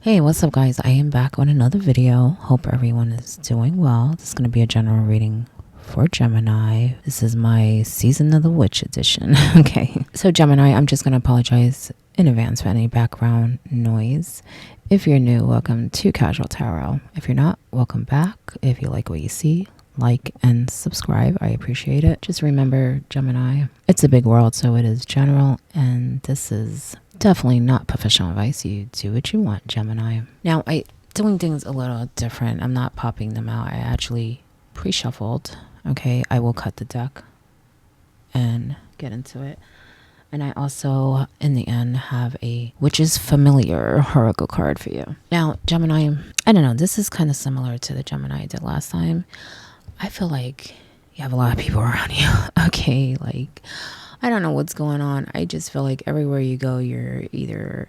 Hey, what's up guys? I am back on another video. Hope everyone is doing well. This is going to be a general reading for Gemini. This is my Season of the Witch edition. Okay, so Gemini, I'm just going to apologize in advance for any background noise. If you're new, welcome to Casual Tarot. If you're not, welcome back. If you like what you see, like and subscribe. I appreciate it. Just remember, Gemini, it's a big world, so it is general, and this is definitely not professional advice. You do what you want, Gemini. Now, I doing things a little different. I'm not popping them out. I actually pre-shuffled. Okay, I will cut the deck and get into it. And I also, in the end, have a which is familiar oracle card for you. Now, Gemini, I don't know. This is kind of similar to the Gemini I did last time. I feel like you have a lot of people around you. Okay, like I don't know what's going on. I just feel like everywhere you go, you're either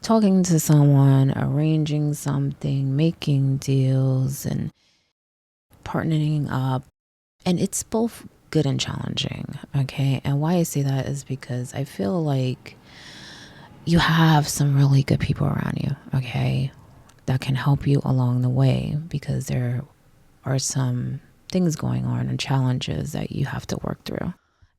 talking to someone, arranging something, making deals, and partnering up. And it's both good and challenging, okay? And why I say that is because I feel like you have some really good people around you, okay, that can help you along the way, because there are some things going on and challenges that you have to work through.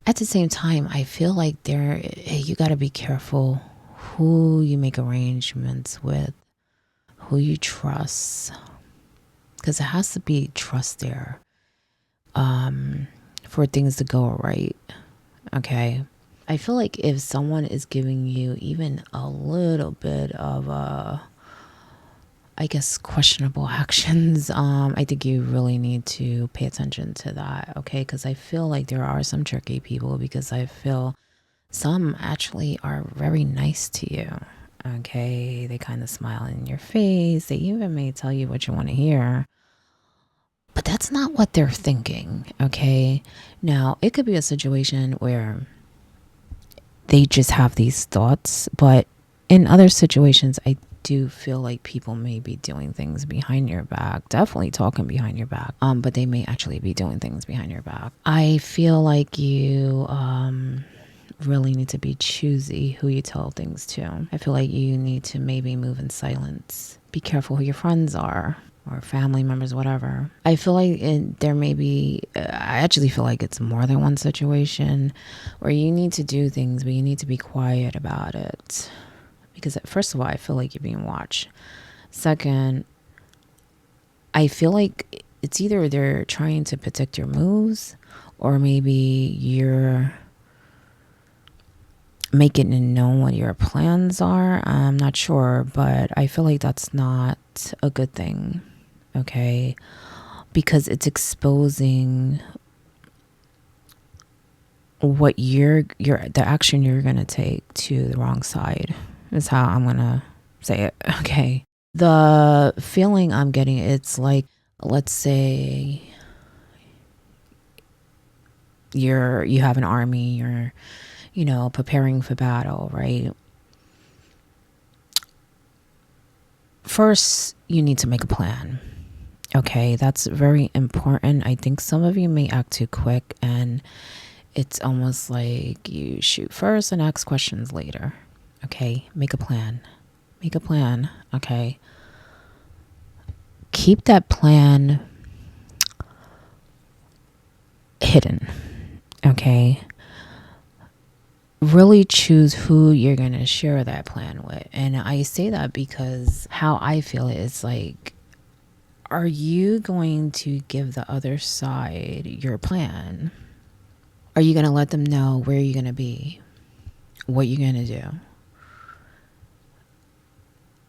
At the same time, I feel like you got to be careful who you make arrangements with, who you trust, because it has to be trust there for things to go right. Okay, I feel like if someone is giving you even a little bit of I guess questionable actions, I think you really need to pay attention to that, okay? Because I feel like there are some tricky people, because I feel some actually are very nice to you, okay? They kind of smile in your face. They even may tell you what you want to hear, but that's not what they're thinking, okay? Now, it could be a situation where they just have these thoughts, but in other situations, I do feel like people may be doing things behind your back, definitely talking behind your back, but they may actually be doing things behind your back. I feel like you really need to be choosy who you tell things to. I feel like you need to maybe move in silence. Be careful who your friends are, or family members, whatever. I feel like there may be, I actually feel like it's more than one situation where you need to do things, but you need to be quiet about it. Because first of all, I feel like you're being watched. Second, I feel like it's either they're trying to protect your moves, or maybe you're making it known what your plans are. I'm not sure, but I feel like that's not a good thing, okay? Because it's exposing what the action you're gonna take to the wrong side, is how I'm gonna say it, okay? The feeling I'm getting, it's like, let's say you have an army, you're, preparing for battle, right? First, you need to make a plan, okay? That's very important. I think some of you may act too quick, and it's almost like you shoot first and ask questions later. Okay, make a plan. Make a plan, okay? Keep that plan hidden, okay? Really choose who you're going to share that plan with. And I say that because how I feel it is like, are you going to give the other side your plan? Are you going to let them know where you're going to be? What you're going to do?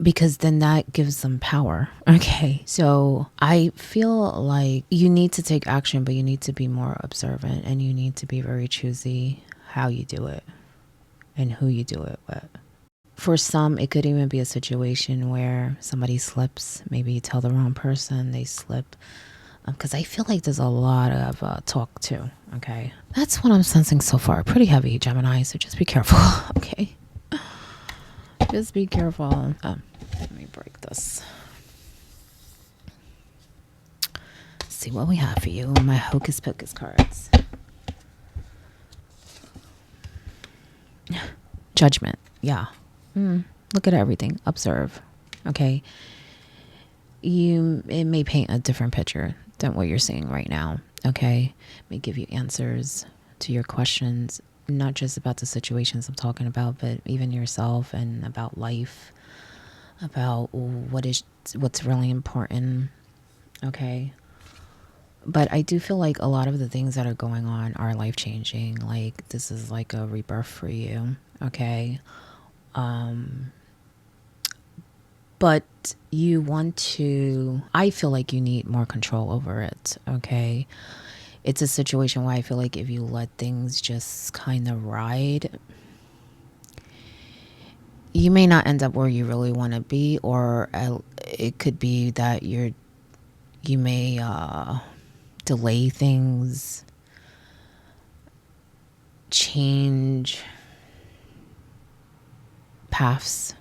Because then that gives them power. Okay, so I feel like you need to take action, but you need to be more observant, and you need to be very choosy how you do it and who you do it with. For some, it could even be a situation where somebody slips. Maybe you tell the wrong person, they slip. Because I feel like there's a lot of talk too, okay? That's what I'm sensing so far. Pretty heavy, Gemini, so just be careful, okay? Just be careful. Let me break this. See what we have for you. My Hocus Pocus cards. Judgment. Yeah. Look at everything. Observe. Okay. It may paint a different picture than what you're seeing right now. Okay. It may give you answers to your questions, not just about the situations I'm talking about, but even yourself and about life, about what's really important. Okay. But I do feel like a lot of the things that are going on are life changing. Like this is like a rebirth for you. Okay. But I feel like you need more control over it. Okay. It's a situation where I feel like if you let things just kind of ride, you may not end up where you really want to be, or it could be that you may delay things, change paths,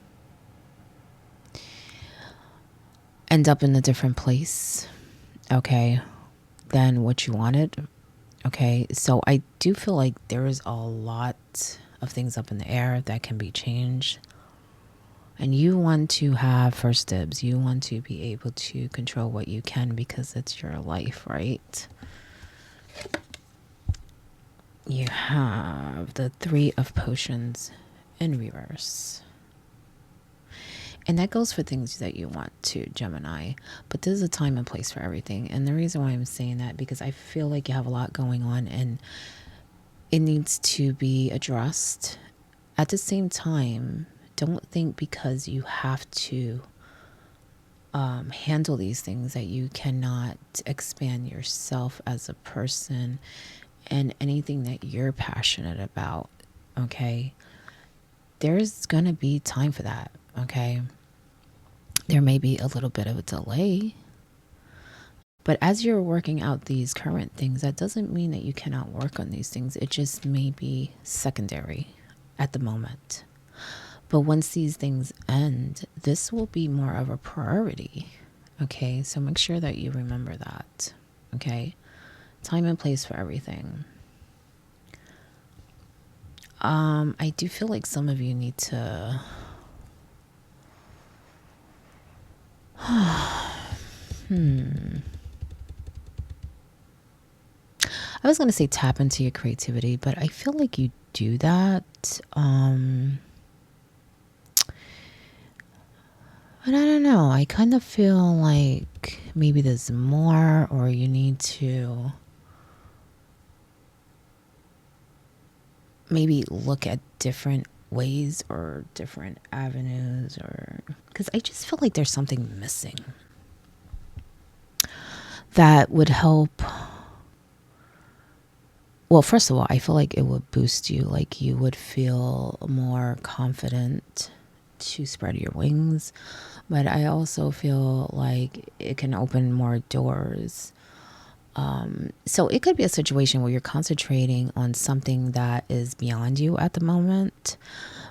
end up in a different place, okay, than what you wanted. Okay, so I do feel like there is a lot of things up in the air that can be changed. And you want to have first dibs. You want to be able to control what you can because it's your life, right? You have the 3 of Potions in reverse. And that goes for things that you want to, Gemini. But there's a time and place for everything. And the reason why I'm saying that, because I feel like you have a lot going on and it needs to be addressed. At the same time, don't think because you have to handle these things that you cannot expand yourself as a person and anything that you're passionate about. Okay. There's going to be time for that. Okay. There may be a little bit of a delay, but as you're working out these current things, that doesn't mean that you cannot work on these things. It just may be secondary at the moment. But once these things end, this will be more of a priority. Okay, so make sure that you remember that. Okay, time and place for everything. I do feel like some of you need to I was going to say tap into your creativity, but I feel like you do that. But I don't know. I kind of feel like maybe there's more, or you need to maybe look at different ways or different avenues, or because I just feel like there's something missing that would help. Well, first of all, I feel like it would boost you. Like you would feel more confident to spread your wings. But I also feel like it can open more doors. So it could be a situation where you're concentrating on something that is beyond you at the moment,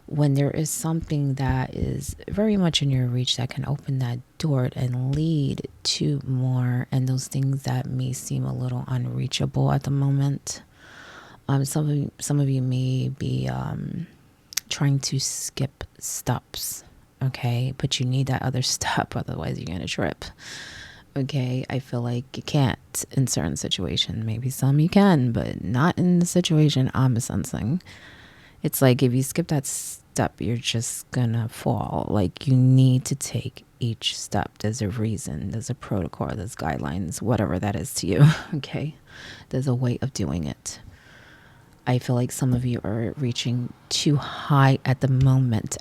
when there is something that is very much in your reach that can open that door and lead to more, and those things that may seem a little unreachable at the moment. Some of you may be trying to skip steps, okay, but you need that other step, otherwise you're gonna trip. Okay, I feel like you can't in certain situations. Maybe some you can, but not in the situation I'm sensing. It's like if you skip that step, you're just gonna fall. Like you need to take each step. There's a reason, there's a protocol, there's guidelines, whatever that is to you. Okay, there's a way of doing it. I feel like some of you are reaching too high at the moment,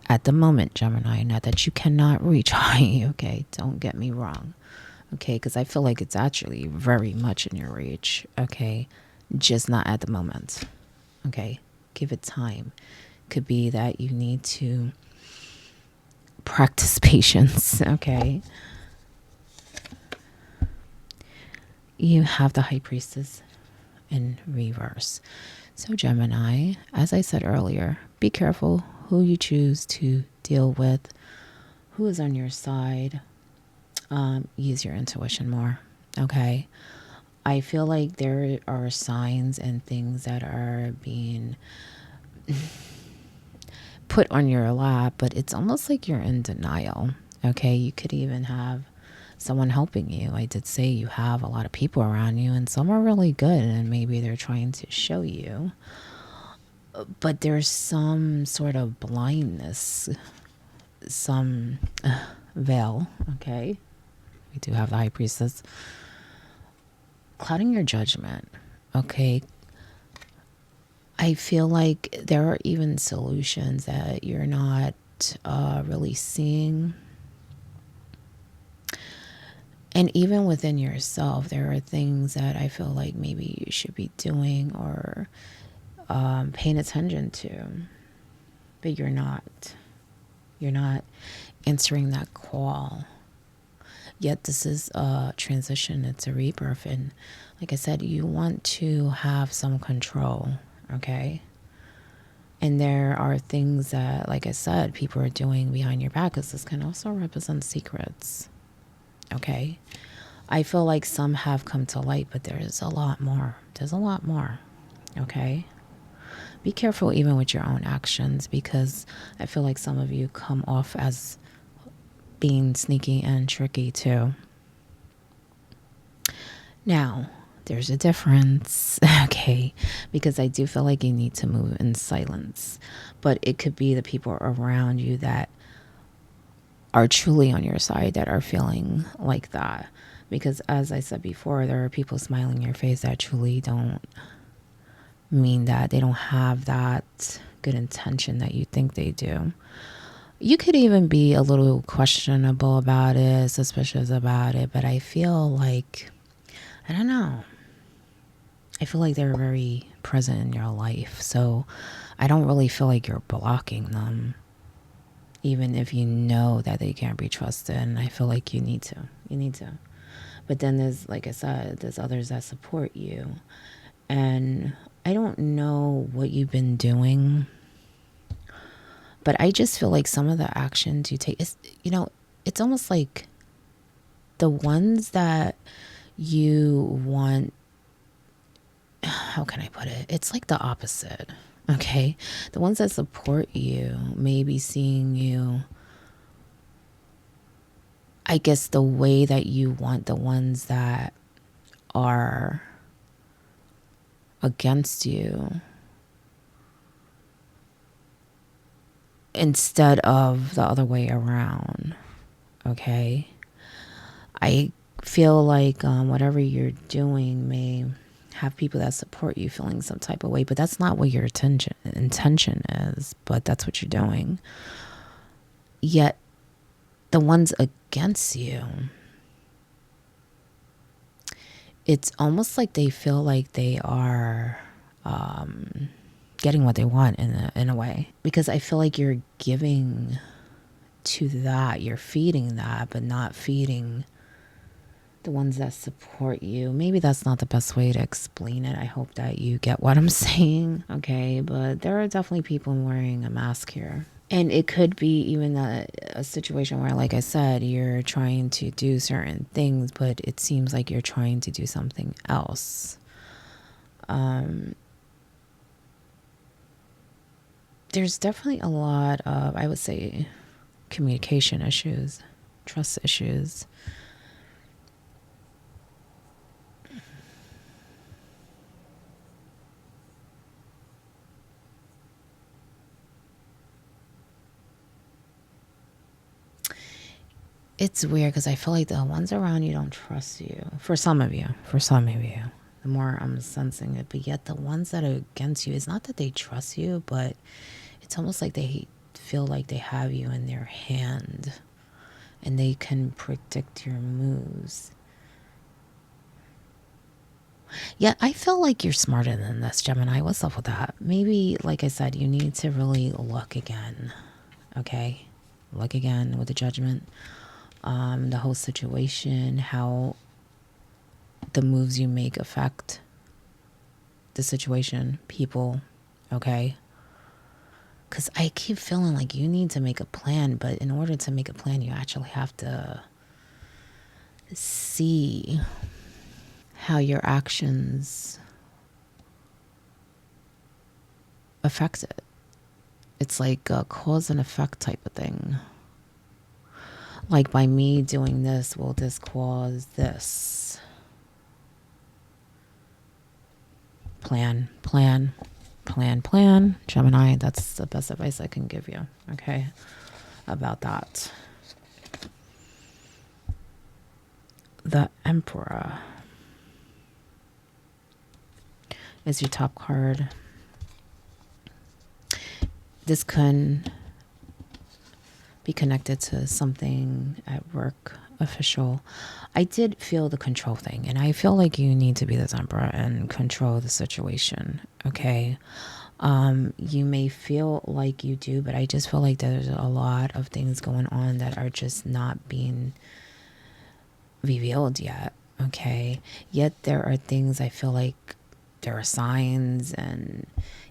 Gemini. Not that you cannot reach high, okay? Don't get me wrong, okay? Because I feel like it's actually very much in your reach, okay? Just not at the moment, okay? Give it time. Could be that you need to practice patience, okay? You have the High Priestess in reverse. So Gemini, as I said earlier, be careful who you choose to deal with, who is on your side. Use your intuition more, okay? I feel like there are signs and things that are being put on your lap, but it's almost like you're in denial, Okay, you could even have someone helping you. I did say you have a lot of people around you, and some are really good, and maybe they're trying to show you. But there's some sort of blindness, some veil, okay? We do have the high priestess clouding your judgment, okay? I feel like there are even solutions that you're not really seeing. And even within yourself, there are things that I feel like maybe you should be doing or paying attention to, but you're not. You're not answering that call. Yet this is a transition, it's a rebirth. And like I said, you want to have some control, okay? And there are things that, like I said, people are doing behind your back, because this can also represent secrets, okay? I feel like some have come to light, but there's a lot more. There's a lot more, okay? Be careful even with your own actions, because I feel like some of you come off as being sneaky and tricky too. Now, there's a difference, okay? Because I do feel like you need to move in silence. But it could be the people around you that are truly on your side that are feeling like that. Because as I said before, there are people smiling in your face that truly don't mean that. They don't have that good intention that you think they do. You could even be a little questionable about it, suspicious about it, but I feel like, I don't know. I feel like they're very present in your life. So I don't really feel like you're blocking them, even if you know that they can't be trusted. And I feel like you need to. You need to. But then there's, like I said, there's others that support you. And I don't know what you've been doing, but I just feel like some of the actions you take is, it's almost like the ones that you want, how can I put it? It's like the opposite, okay? The ones that support you, maybe seeing you, I guess, the way that you want the ones that are against you, instead of the other way around, okay? I feel like whatever you're doing may have people that support you feeling some type of way, but that's not what your intention is, but that's what you're doing. Yet the ones against you, it's almost like they feel like they are getting what they want in a way, because I feel like you're giving to that, you're feeding that, but not feeding the ones that support you. Maybe that's not the best way to explain it. I hope that you get what I'm saying, okay? But there are definitely people wearing a mask here. And it could be even a situation where, like I said, you're trying to do certain things, but it seems like you're trying to do something else. There's definitely a lot of, I would say, communication issues, trust issues. It's weird because I feel like the ones around you don't trust you. For some of you. The more I'm sensing it. But yet the ones that are against you, it's not that they trust you, but it's almost like they feel like they have you in their hand. And they can predict your moves. Yet I feel like you're smarter than this, Gemini. What's up with that? Maybe, like I said, you need to really look again. Okay? Look again with the judgment. The whole situation, how the moves you make affect the situation, people, okay? Because I keep feeling like you need to make a plan, but in order to make a plan, you actually have to see how your actions affect it. It's like a cause and effect type of thing. Like, by me doing this, will this cause this? Plan. Gemini, that's the best advice I can give you, okay, about that. The Emperor is your top card. This can be connected to something at work, official. I did feel the control thing, and I feel like you need to be this Emperor and control the situation, okay? You may feel like you do, but I just feel like there's a lot of things going on that are just not being revealed yet, okay? Yet there are things I feel like there are signs and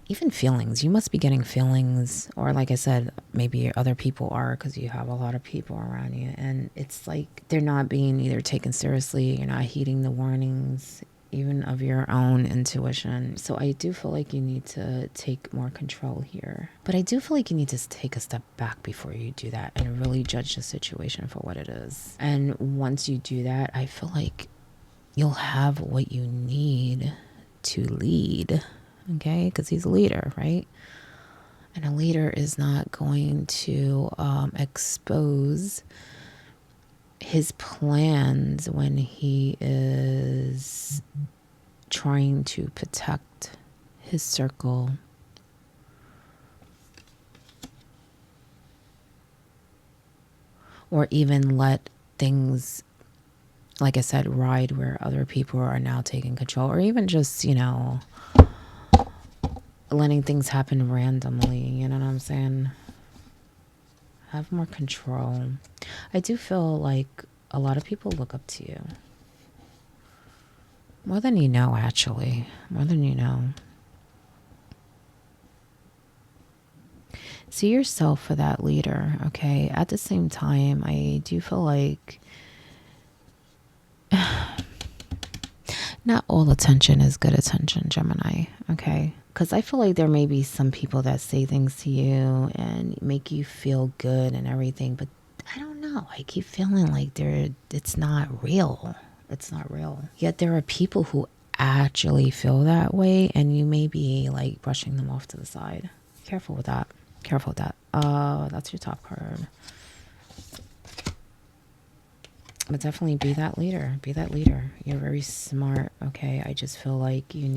even feelings. You must be getting feelings, or like I said, maybe other people are, because you have a lot of people around you, and it's like they're not being either taken seriously, you're not heeding the warnings even of your own intuition. So I do feel like you need to take more control here, but I do feel like you need to take a step back before you do that and really judge the situation for what it is. And once you do that, I feel like you'll have what you need to lead, okay? Because he's a leader, right? And a leader is not going to expose his plans when he is trying to protect his circle. Or even let things, like I said, ride where other people are now taking control, or even just, you know, letting things happen randomly, you know what I'm saying? Have more control. I do feel like a lot of people look up to you. More than you know, actually. More than you know. See yourself for that leader, okay? At the same time, I do feel like not all attention is good attention, Gemini, okay? Because I feel like there may be some people that say things to you and make you feel good and everything, but I don't know. I keep feeling like it's not real. It's not real. Yet there are people who actually feel that way, and you may be like brushing them off to the side. Careful with that. Careful with that. That's your top card. But definitely be that leader. Be that leader. You're very smart, okay? I just feel like you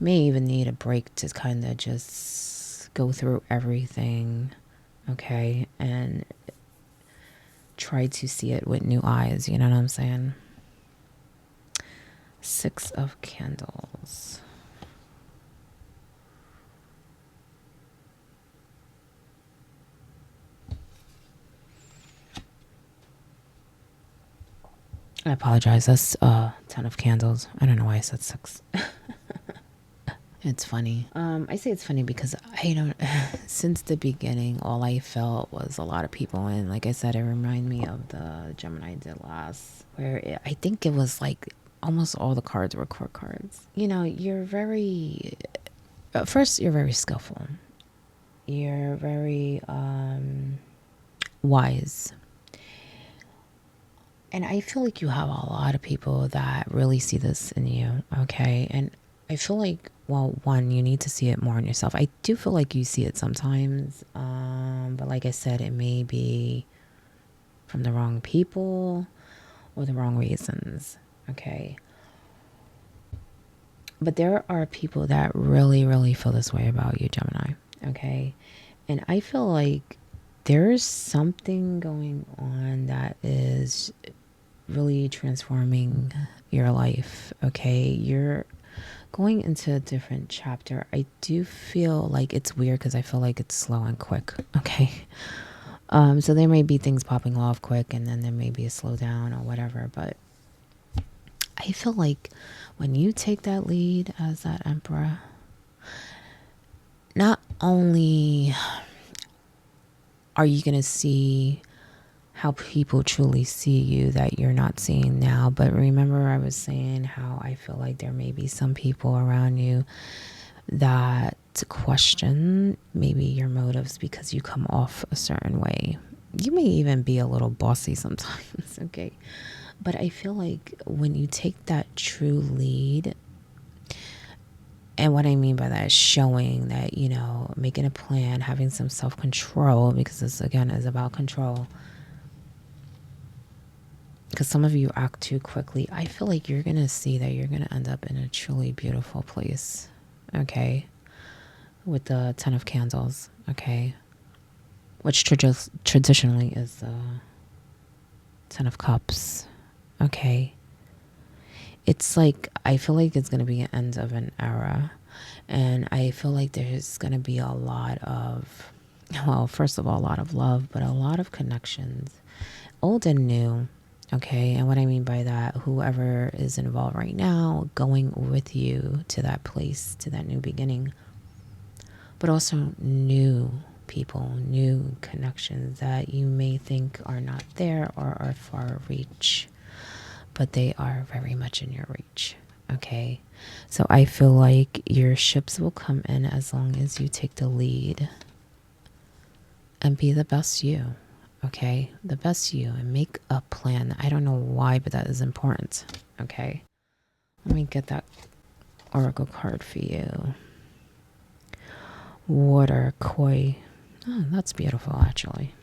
may even need a break to kind of just go through everything, okay? And try to see it with new eyes, you know what I'm saying? 6 of Candles. I apologize. That's 10 of Candles. I don't know why I said 6. It's funny. I say it's funny because I don't, since the beginning, all I felt was a lot of people. And like I said, it reminded me of the Gemini did last, where I think it was like almost all the cards were court cards. You know, you're very, first, you're very skillful. You're very wise. And I feel like you have a lot of people that really see this in you, okay? And I feel like, well, one, you need to see it more in yourself. I do feel like you see it sometimes, but like I said, it may be from the wrong people or the wrong reasons, okay? But there are people that really, really feel this way about you, Gemini, okay? And I feel like there's something going on that is really transforming your life, okay? You're going into a different chapter. I do feel like it's weird because I feel like it's slow and quick, okay? So there may be things popping off quick, and then there may be a slowdown or whatever, but I feel like when you take that lead as that Emperor, not only are you going to see how people truly see you that you're not seeing now, but remember I was saying how I feel like there may be some people around you that question maybe your motives because you come off a certain way, You may even be a little bossy sometimes, okay? But I feel like when you take that true lead, and what I mean by that is showing that, you know, making a plan, having some self-control, because this, again, is about control. Because some of you act too quickly. I feel like you're going to see that you're going to end up in a truly beautiful place, okay? With the 10 of Candles, okay? Which traditionally is the 10 of Cups, okay? It's like, I feel like it's going to be an end of an era. And I feel like there's going to be a lot of, well, first of all, a lot of love, but a lot of connections, old and new. Okay. And what I mean by that, whoever is involved right now, going with you to that place, to that new beginning, but also new people, new connections that you may think are not there or are far reach, but they are very much in your reach. Okay. So I feel like your ships will come in as long as you take the lead and be the best you. Okay. The best you, and make a plan. I don't know why, but that is important. Okay. Let me get that oracle card for you. Water, koi. Oh, that's beautiful, actually.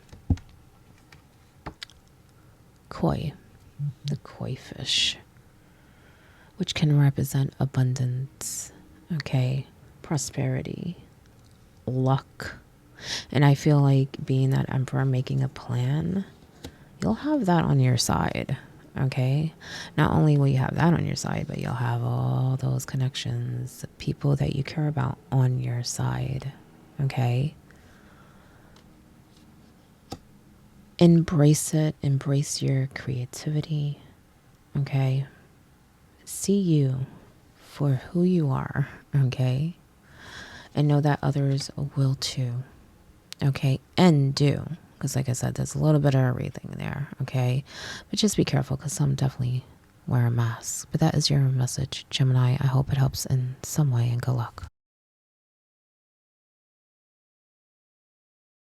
Koi, the koi fish, which can represent abundance, okay, prosperity, luck. And I feel like being that emperor, making a plan, you'll have that on your side, okay? Not only will you have that on your side, but you'll have all those connections, people that you care about on your side, okay? Embrace it. Embrace your creativity, okay? See you for who you are, okay? And know that others will too, okay? And do, because like I said, there's a little bit of everything there, okay? But just be careful, because some definitely wear a mask. But that is your message, Gemini. I hope it helps in some way, and good luck.